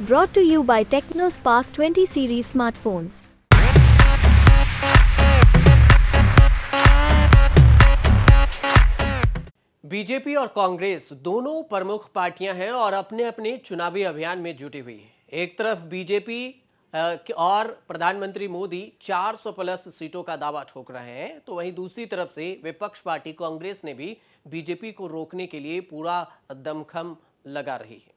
Brought to you by TechnoSpark 20 series smartphones. BJP और कांग्रेस दोनों प्रमुख पार्टियां हैं और अपने अपने चुनावी अभियान में जुटी हुई है। एक तरफ बीजेपी और प्रधानमंत्री मोदी 400 प्लस सीटों का दावा ठोक रहे हैं, तो वहीं दूसरी तरफ से विपक्ष पार्टी कांग्रेस ने भी बीजेपी को रोकने के लिए पूरा दमखम लगा रही है।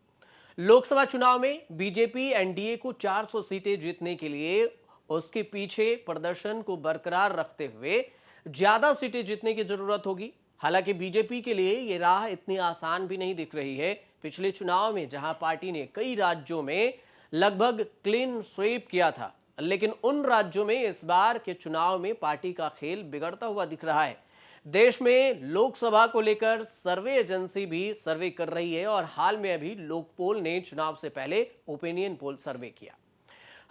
लोकसभा चुनाव में बीजेपी एनडीए को 400 सीटें जीतने के लिए उसके पीछे प्रदर्शन को बरकरार रखते हुए ज्यादा सीटें जीतने की जरूरत होगी। हालांकि बीजेपी के लिए यह राह इतनी आसान भी नहीं दिख रही है। पिछले चुनाव में जहां पार्टी ने कई राज्यों में लगभग क्लीन स्वीप किया था, लेकिन उन राज्यों में इस बार के चुनाव में पार्टी का खेल बिगड़ता हुआ दिख रहा है। देश में लोकसभा को लेकर सर्वे एजेंसी भी सर्वे कर रही है और हाल में अभी लोकपोल ने चुनाव से पहले ओपिनियन पोल सर्वे किया।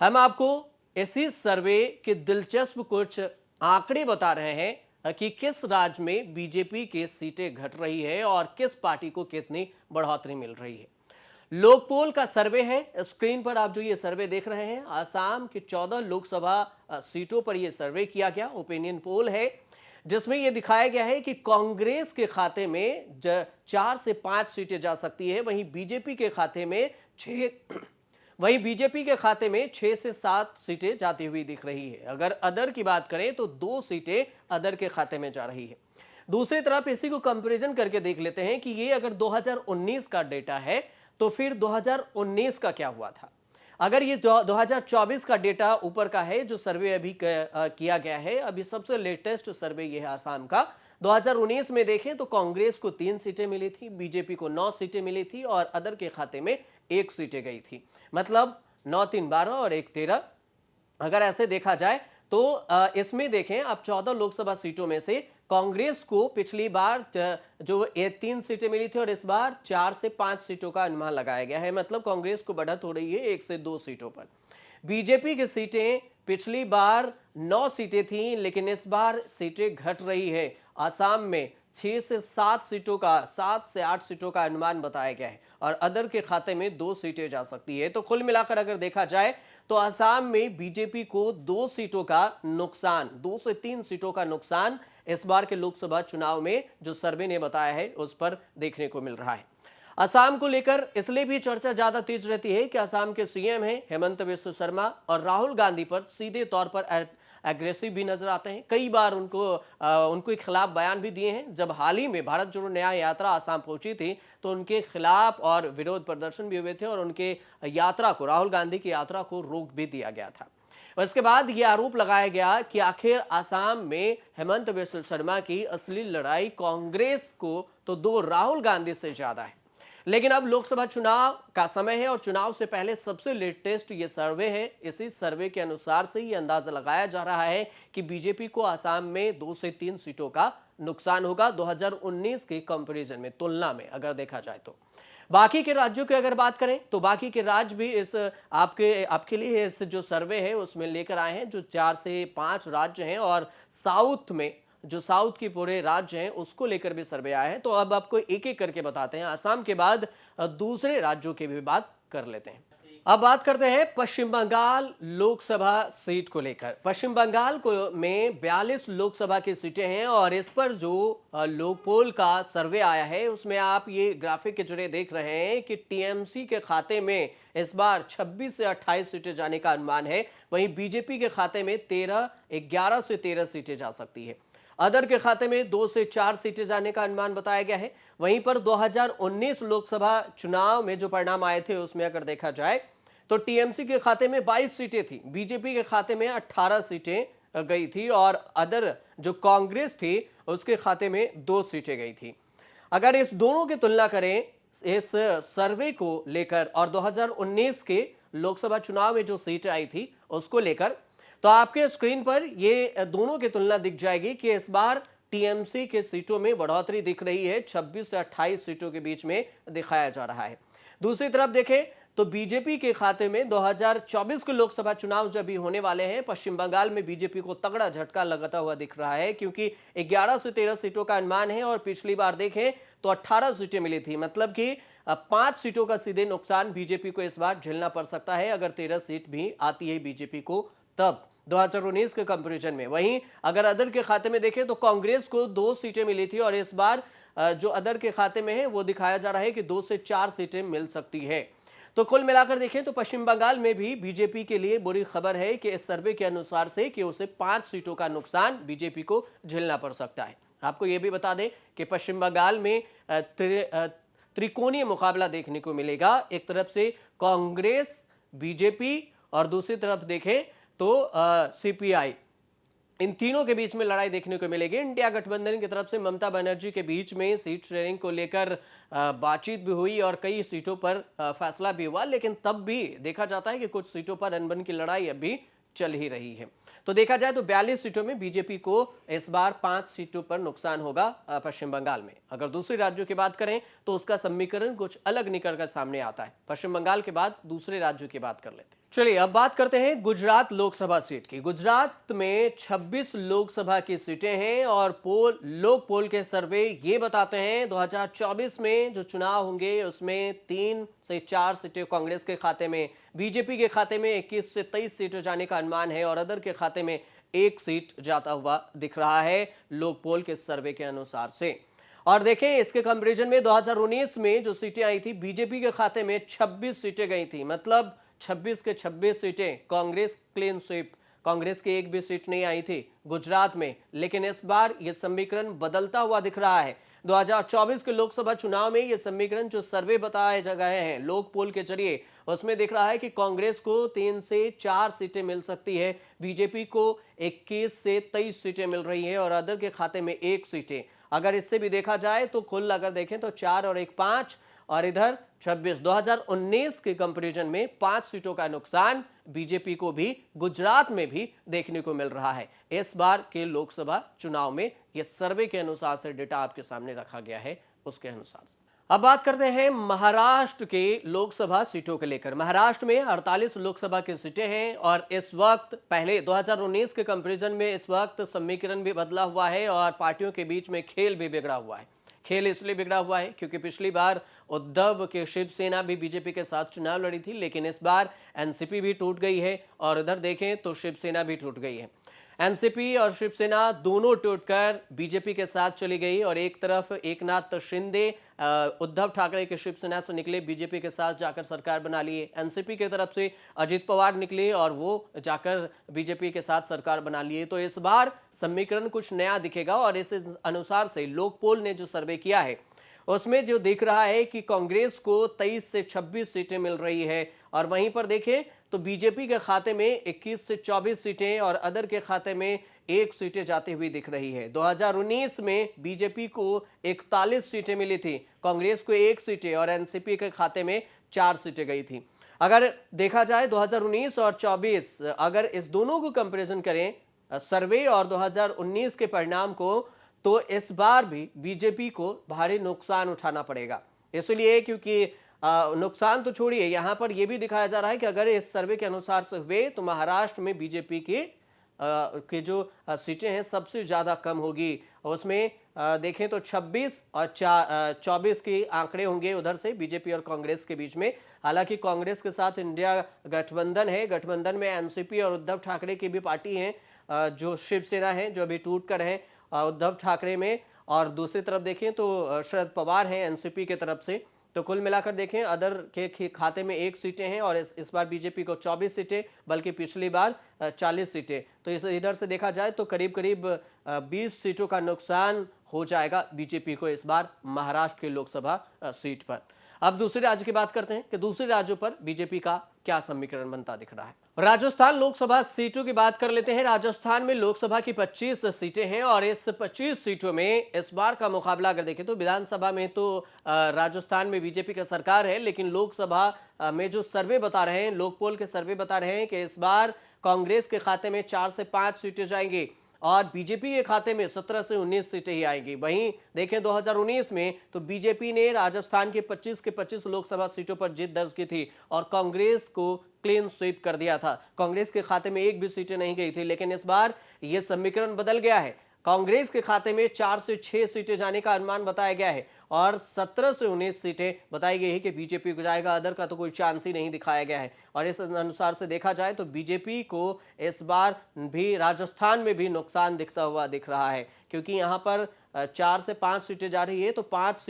हम आपको इसी सर्वे के दिलचस्प कुछ आंकड़े बता रहे हैं कि किस राज्य में बीजेपी की सीटें घट रही है और किस पार्टी को कितनी बढ़ोतरी मिल रही है। लोकपोल का सर्वे है। स्क्रीन पर आप जो ये सर्वे देख रहे हैं, आसाम के 14 लोकसभा सीटों पर यह सर्वे किया गया ओपिनियन पोल है, जिसमें यह दिखाया गया है कि कांग्रेस के खाते में 4 से 5 सीटें जा सकती है, वहीं बीजेपी के खाते में 6 से 7 सीटें जाती हुई दिख रही है। अगर अदर की बात करें तो 2 सीटें अदर के खाते में जा रही है। दूसरी तरफ इसी को कंपैरिजन करके देख लेते हैं कि ये अगर 2019 का डेटा है तो फिर 2019 का क्या हुआ था। अगर ये 2024 का डेटा ऊपर का है जो सर्वे अभी किया गया है, अभी सबसे लेटेस्ट सर्वे ये है आसाम का। 2019 में देखें तो कांग्रेस को 3 सीटें मिली थी, बीजेपी को 9 सीटें मिली थी और अदर के खाते में 1 सीटें गई थी। मतलब 9 3 12 और 1 13। अगर ऐसे देखा जाए तो इसमें देखें आप 14 लोकसभा सीटों में से कांग्रेस को पिछली बार जो 3 सीटें मिली थी और इस बार 4 से 5 सीटों का अनुमान लगाया गया है। मतलब कांग्रेस को बढ़त हो रही है 1 से 2 सीटों पर। बीजेपी की सीटें पिछली बार 9 सीटें थीं, लेकिन इस बार सीटें घट रही है। आसाम में 6 से 7 सीटों का 7 से 8 सीटों का अनुमान बताया गया है और अदर के खाते में 2 सीटें जा सकती है। तो कुल मिलाकर अगर देखा जाए तो आसाम में बीजेपी को 2 सीटों का नुकसान, 2 से 3 सीटों का नुकसान इस बार के लोकसभा चुनाव में जो सर्वे ने बताया है उस पर देखने को मिल रहा है। असम को लेकर इसलिए भी चर्चा ज्यादा तेज रहती है कि असम के सीएम हैं हेमंत बिस्व शर्मा और राहुल गांधी पर सीधे तौर पर एग्रेसिव भी नजर आते हैं। कई बार उनको खिलाफ बयान भी दिए हैं। जब हाल ही में भारत जोड़ो न्याय यात्रा असम पहुंची थी तो उनके खिलाफ और विरोध प्रदर्शन भी हुए थे और उनके यात्रा को, राहुल गांधी की यात्रा को रोक भी दिया गया था। इसके बाद यह आरोप लगाया गया कि आखिर असम में हेमंत बिस्व शर्मा की असली लड़ाई कांग्रेस को तो दूर राहुल गांधी से ज्यादा है। लेकिन अब लोकसभा चुनाव का समय है और चुनाव से पहले सबसे लेटेस्ट ये सर्वे है। इसी सर्वे के अनुसार से ये अंदाजा लगाया जा रहा है कि बीजेपी को असम में 2 से 3 सीटों का नुकसान होगा 2019 के कंपैरिजन में, तुलना में अगर देखा जाए तो। बाकी के राज्यों की अगर बात करें तो बाकी के राज्य भी इस आपके लिए इस जो सर्वे है उसमें लेकर आए हैं, जो 4 से 5 राज्य हैं और साउथ की पूरे राज्य हैं उसको लेकर भी सर्वे आया है। तो अब आपको एक एक करके बताते हैं। असम के बाद दूसरे राज्यों की भी बात कर लेते हैं। अब बात करते हैं पश्चिम बंगाल लोकसभा सीट को लेकर। पश्चिम बंगाल को में 42 लोकसभा की सीटें हैं और इस पर जो लोकपोल का सर्वे आया है उसमें आप ये ग्राफिक के जरिए देख रहे हैं कि टीएमसी के खाते में इस बार 26 से 28 सीटें जाने का अनुमान है। वहीं बीजेपी के खाते में 11 से 13 सीटें जा सकती है। अदर के खाते में 2 से 4 सीटें जाने का अनुमान बताया गया है। वहीं पर 2019 लोकसभा चुनाव में जो परिणाम आए थे उसमें अगर देखा जाए तो टीएमसी के खाते में 22 सीटें थी, बीजेपी के खाते में 18 सीटें गई थी और अदर जो कांग्रेस थी उसके खाते में 2 सीटें गई थी। अगर इस दोनों की तुलना करें इस सर्वे को लेकर और 2019 के लोकसभा चुनाव में जो सीटें आई थी उसको लेकर, तो आपके स्क्रीन पर ये दोनों की तुलना दिख जाएगी कि इस बार टीएमसी के सीटों में बढ़ोतरी दिख रही है, 26 से 28 सीटों के बीच में दिखाया जा रहा है। दूसरी तरफ देखें तो बीजेपी के खाते में 2024 के लोकसभा चुनाव जब भी होने वाले हैं, पश्चिम बंगाल में बीजेपी को तगड़ा झटका लगता हुआ दिख रहा है, क्योंकि 11 से 13 सीटों का अनुमान है और पिछली बार देखें तो 18 सीटें मिली थी। मतलब कि 5 सीटों का सीधे नुकसान बीजेपी को इस बार झेलना पड़ सकता है अगर 13 सीट भी आती है बीजेपी को तब 2019 के कंपैरिजन में। वहीं अगर अदर के खाते में देखें तो कांग्रेस को 2 सीटें मिली थी और इस बार जो अदर के खाते में है वो दिखाया जा रहा है कि 2 से 4 सीटें मिल सकती है। तो कुल मिलाकर देखें तो पश्चिम बंगाल में भी बीजेपी के लिए बुरी खबर है कि इस सर्वे के अनुसार से कि उसे 5 सीटों का नुकसान बीजेपी को झेलना पड़ सकता है। आपको यह भी बता दें कि पश्चिम बंगाल में त्रिकोणीय मुकाबला देखने को मिलेगा। एक तरफ से कांग्रेस, बीजेपी और दूसरी तरफ देखें तो सीपीआई, इन तीनों के बीच में लड़ाई देखने को मिलेगी। इंडिया गठबंधन की तरफ से ममता बनर्जी के बीच में सीट शेयरिंग को लेकर बातचीत भी हुई और कई सीटों पर फैसला भी हुआ, लेकिन तब भी देखा जाता है कि कुछ सीटों पर अनबन की लड़ाई अभी चल ही रही है। तो देखा जाए तो 42 सीटों में बीजेपी को इस बार 5 सीटों पर नुकसान होगा पश्चिम बंगाल में। अगर दूसरे राज्यों की बात करें तो उसका समीकरण कुछ अलग निकल कर सामने आता है। पश्चिम बंगाल के बाद दूसरे राज्यों की बात कर लेते हैं। चलिए अब बात करते हैं गुजरात लोकसभा सीट की। गुजरात में 26 लोकसभा की सीटें हैं और लोक पोल के सर्वे ये बताते हैं 2024 में जो चुनाव होंगे उसमें 3 से 4 सीटें कांग्रेस के खाते में, बीजेपी के खाते में 21 से 23 सीटें जाने का अनुमान है और अदर के खाते में 1 सीट जाता हुआ दिख रहा है लोक पोल के सर्वे के अनुसार से। और देखें इसके कंपैरिजन में 2019 में जो सीटें आई थी बीजेपी के खाते में 26 सीटें गई थी, मतलब 26 के 26 सीटें कांग्रेस क्लीन स्वीप, कांग्रेस की एक भी सीट नहीं आई थी गुजरात में। लेकिन इस बार यह समीकरण बदलता हुआ दिख रहा है। 2024 के लोकसभा चुनाव में यह समीकरण जो सर्वे बताए गए हैं लोक पोल के जरिए, उसमें दिख रहा है कि कांग्रेस को 3 से 4 सीटें मिल सकती है, बीजेपी को 21 से 23 सीटें मिल रही है और अदर के खाते में 1 सीटें। अगर इससे भी देखा जाए तो कुल अगर देखें तो 4 और 1 5 और इधर 26। 2019 के कंपैरिजन में 5 सीटों का नुकसान बीजेपी को भी गुजरात में भी देखने को मिल रहा है इस बार के लोकसभा चुनाव में। यह सर्वे के अनुसार से डेटा आपके सामने रखा गया है उसके अनुसार से। अब बात करते हैं महाराष्ट्र के लोकसभा सीटों के लेकर। महाराष्ट्र में 48 लोकसभा की सीटें हैं और इस वक्त पहले 2019 के कंपैरिजन में इस वक्त समीकरण भी बदला हुआ है और पार्टियों के बीच में खेल भी बिगड़ा हुआ है। खेल इसलिए बिगड़ा हुआ है क्योंकि पिछली बार उद्धव के शिवसेना भी बीजेपी के साथ चुनाव लड़ी थी, लेकिन इस बार एनसीपी भी टूट गई है और इधर देखें तो शिवसेना भी टूट गई है। एनसीपी और शिवसेना दोनों टूटकर बीजेपी के साथ चली गई और एक तरफ एकनाथ शिंदे उद्धव ठाकरे के शिवसेना से निकले, बीजेपी के साथ जाकर सरकार बना लिए। एनसीपी की तरफ से अजित पवार निकले और वो जाकर बीजेपी के साथ सरकार बना लिए। तो इस बार समीकरण कुछ नया दिखेगा और इस अनुसार से लोक पोल ने जो सर्वे किया है उसमें जो दिख रहा है कि कांग्रेस को 23 से 26 सीटें मिल रही है और वहीं पर देखें तो बीजेपी के खाते में 21 से 24 सीटें और अदर के खाते में 1 सीटें जाती हुई दिख रही है। 2019 में बीजेपी को 41 सीटें मिली थी, कांग्रेस को 1 सीटें और एनसीपी के खाते में 4 सीटें गई थी। अगर देखा जाए 2019 और 24 अगर इस दोनों को कंपैरिजन करें सर्वे और 2019 के परिणाम को, तो इस बार भी बीजेपी को भारी नुकसान उठाना पड़ेगा। इसलिए क्योंकि नुकसान तो छोड़िए, यहां पर यह भी दिखाया जा रहा है कि अगर इस सर्वे के अनुसार से हुए तो महाराष्ट्र में बीजेपी की जो सीटें हैं सबसे ज्यादा कम होगी। उसमें देखें तो 26 और 24 के आंकड़े होंगे उधर से बीजेपी और कांग्रेस के बीच में। हालांकि कांग्रेस के साथ इंडिया गठबंधन है, गठबंधन में एनसीपी और उद्धव ठाकरे की भी पार्टी है, जो शिवसेना है जो अभी टूट कर है उद्धव ठाकरे में, और दूसरी तरफ देखें तो शरद पवार हैं एनसीपी की तरफ से। तो कुल मिलाकर देखें अदर के खाते में 1 सीटें हैं और इस बार बीजेपी को 24 सीटें, बल्कि पिछली बार 40 सीटें। तो इधर से देखा जाए तो करीब करीब 20 सीटों का नुकसान हो जाएगा बीजेपी को इस बार महाराष्ट्र की लोकसभा सीट पर। अब दूसरे राज्य की बात करते हैं कि दूसरे राज्यों पर बीजेपी का क्या समीकरण बनता दिख रहा है। राजस्थान लोकसभा सीटों की बात कर लेते हैं। राजस्थान में लोकसभा की 25 सीटें हैं और इस 25 सीटों में इस बार का मुकाबला अगर देखें तो विधानसभा में तो राजस्थान में बीजेपी का सरकार है, लेकिन लोकसभा में जो सर्वे बता रहे हैं, लोकपोल के सर्वे बता रहे हैं कि इस बार कांग्रेस के खाते में 4 से 5 सीटें जाएंगी और बीजेपी के खाते में 17 से 19 सीटें ही आएंगी। वहीं देखें 2019 में तो बीजेपी ने राजस्थान के 25 के 25 लोकसभा सीटों पर जीत दर्ज की थी और कांग्रेस को क्लीन स्वीप कर दिया था। कांग्रेस के खाते में 1 भी सीटें नहीं गई थी, लेकिन इस बार यह समीकरण बदल गया है। कांग्रेस के खाते में 4 से 6 सीटें जाने का अनुमान बताया गया है और 17 से 19 सीटें बताई गई है कि बीजेपी को जाएगा। अदर का तो कोई चांस ही नहीं दिखाया गया है और इस अनुसार से देखा जाए तो बीजेपी को इस बार भी राजस्थान में भी नुकसान दिखता हुआ दिख रहा है, क्योंकि यहां पर 4 से 5 सीटें जा रही है तो 5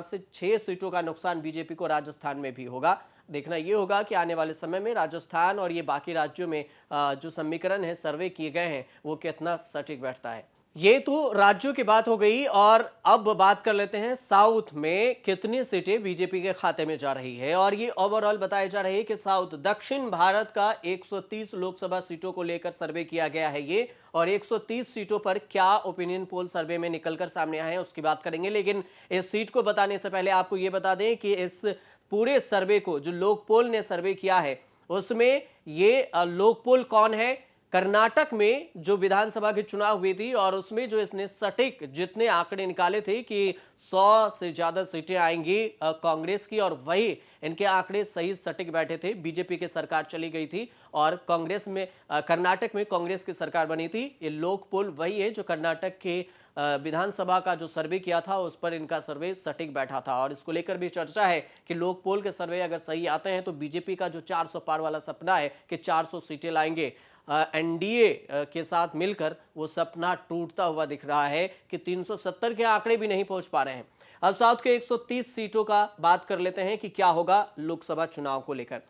से 6 सीटों का नुकसान बीजेपी को राजस्थान में भी होगा। देखना यह होगा कि आने वाले समय में राजस्थान और ये बाकी राज्यों में जो समीकरण है, सर्वे किए गए हैं, वो कितना सटीक बैठता है। ये तो राज्यों की बात हो गई और अब बात कर लेते हैं साउथ में कितनी सीटें बीजेपी के खाते में जा रही है। और ये ओवरऑल बताया जा रही है कि साउथ दक्षिण भारत का 130 लोकसभा सीटों को लेकर सर्वे किया गया है ये, और 130 सीटों पर क्या ओपिनियन पोल सर्वे में निकलकर सामने आए हैं उसकी बात करेंगे। लेकिन इस सीट को बताने से पहले आपको यह बता दें कि इस पूरे सर्वे को जो लोकपोल ने सर्वे किया है उसमें ये लोकपोल कौन है, कर्नाटक में जो विधानसभा की चुनाव हुई थी और उसमें जो इसने सटीक जितने आंकड़े निकाले थे कि 100 से ज्यादा सीटें आएंगी कांग्रेस की, और वही इनके आंकड़े सही सटीक बैठे थे। बीजेपी की सरकार चली गई थी और कांग्रेस में कर्नाटक में कांग्रेस की सरकार बनी थी। ये लोक पोल वही है जो कर्नाटक के विधानसभा का जो सर्वे किया था उस पर इनका सर्वे सटीक बैठा था और इसको लेकर भी चर्चा है कि लोक पोल के सर्वे अगर सही आते हैं तो बीजेपी का जो 400 पार वाला सपना है कि 400 सीटें लाएंगे, एनडीए के साथ मिलकर वो सपना टूटता हुआ दिख रहा है कि 370 के आंकड़े भी नहीं पहुंच पा रहे हैं। अब साउथ के 130 सीटों का बात कर लेते हैं कि क्या होगा लोकसभा चुनाव को लेकर।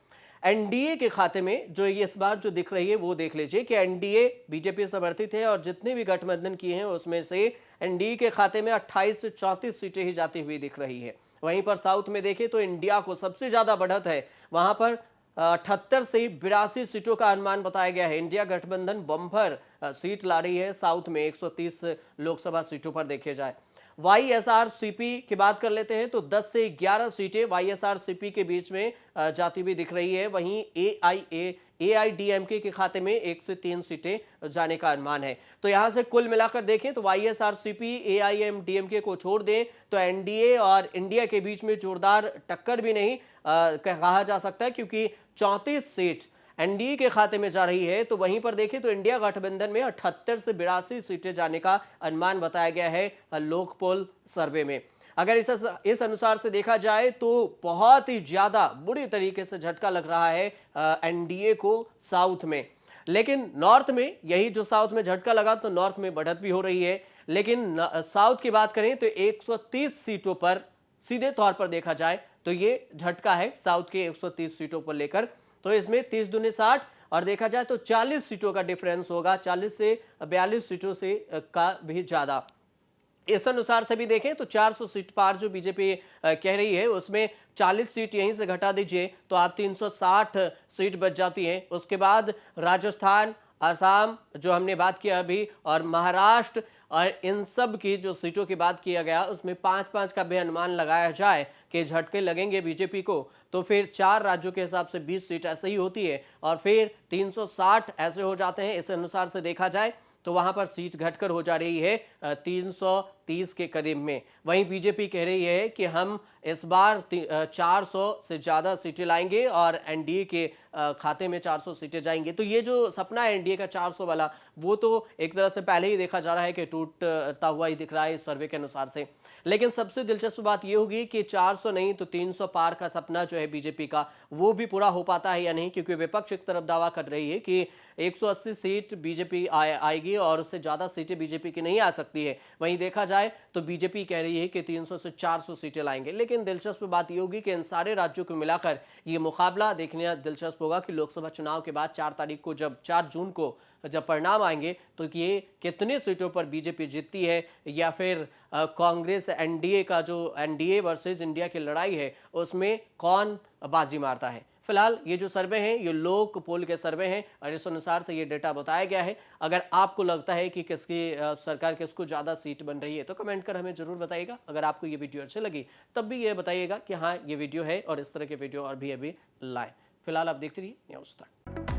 एनडीए के खाते में जो ये इस बार जो दिख रही है वो देख लीजिए कि एनडीए बीजेपी समर्थित है और जितने भी गठबंधन किए हैं उसमें से एनडीए के खाते में 28 से 34 सीटें ही जाती हुई दिख रही है। वहीं पर साउथ में देखें तो इंडिया को सबसे ज्यादा बढ़त है, वहां पर 78 से 82 सीटों का अनुमान बताया गया है। इंडिया गठबंधन बम्पर सीट ला रही है साउथ में 130 लोकसभा सीटों पर देखे जाए। वाईएसआरसीपी की बात कर लेते हैं तो 10 से 11 सीटें वाईएसआरसीपी के बीच में जाती हुई दिख रही है। वहीं एआईडीएमके के खाते में 1 से 3 सीटें जाने का अनुमान है। तो यहां से कुल मिलाकर देखें तो वाईएसआरसीपी एआईएमडीएमके को छोड़ दें तो एनडीए और इंडिया के बीच में जोरदार टक्कर भी नहीं कहा जा सकता है, क्योंकि 34 सीट एनडीए के खाते में जा रही है। तो वहीं पर देखें तो इंडिया गठबंधन में 78 से 82 सीटें जाने का अनुमान बताया गया है लोकपोल सर्वे में। अगर इस अनुसार से देखा जाए तो बहुत ही ज्यादा बुरी तरीके से झटका लग रहा है एनडीए को साउथ में। लेकिन नॉर्थ में यही जो साउथ में झटका लगा तो नॉर्थ में बढ़त भी हो रही है। लेकिन साउथ की बात करें तो 130 सीटों पर सीधे तौर पर देखा जाए तो ये झटका है साउथ के 130 सीटों पर लेकर। तो इसमें 30 दूनी 60 और देखा जाए तो 40 सीटों का डिफरेंस होगा, 40 से 42 सीटों से का भी ज्यादा। इस अनुसार से भी देखें तो 400 सीट पार जो बीजेपी कह रही है उसमें 40 सीट यहीं से घटा दीजिए तो आप 360 सीट बच जाती हैं। उसके बाद राजस्थान, असम जो हमने बात किया अभी, और महाराष्ट्र, और इन सब की जो सीटों की बात किया गया उसमें 5-5 का भी अनुमान लगाया जाए कि झटके लगेंगे बीजेपी को तो फिर 4 राज्यों के हिसाब से 20 सीट ऐसे ही होती है और फिर 360 ऐसे हो जाते हैं। इस अनुसार से देखा जाए तो वहां पर सीट घटकर हो जा रही है 330 के करीब में। वहीं बीजेपी कह रही है कि हम इस बार 400 से ज्यादा सीटें लाएंगे और एनडीए के खाते में 400 सीटें जाएंगे। तो ये जो सपना है एनडीए का 400 वाला वो तो एक तरह से पहले ही देखा जा रहा है कि टूटता हुआ ही दिख रहा है इस सर्वे के अनुसार से। लेकिन सबसे दिलचस्प बात यह होगी कि 400 नहीं तो 300 पार का सपना जो है बीजेपी का वो भी पूरा हो पाता है या नहीं, क्योंकि विपक्ष एक तरफ दावा कर रही है कि 180 सीट बीजेपी आएगी और उससे ज्यादा सीटें बीजेपी की नहीं आ सकती है। वहीं देखा जाए तो बीजेपी कह रही है कि 300 से 400 सीटें लाएंगे। लेकिन दिलचस्प बात यह होगी कि इन सारे राज्यों को मिलाकर ये मुकाबला देखने दिलचस्प होगा कि लोकसभा चुनाव के बाद 4 तारीख को जब 4 जून को जब परिणाम आएंगे तो ये कितने सीटों पर बीजेपी जीतती है या फिर कांग्रेस एनडीए का जो एनडीए वर्सेस इंडिया की लड़ाई है उसमें कौन बाजी मारता है। फिलहाल ये जो सर्वे हैं ये लोक पोल के सर्वे हैं और इस अनुसार से ये डेटा बताया गया है। अगर आपको लगता है कि किसकी सरकार किसको ज़्यादा सीट बन रही है तो कमेंट कर हमें जरूर बताइएगा। अगर आपको ये वीडियो अच्छी लगी तब भी ये बताइएगा कि हाँ ये वीडियो है और इस तरह के वीडियो और भी अभी लाएं। फिलहाल आप देखते रहिए न्यूज़ तक।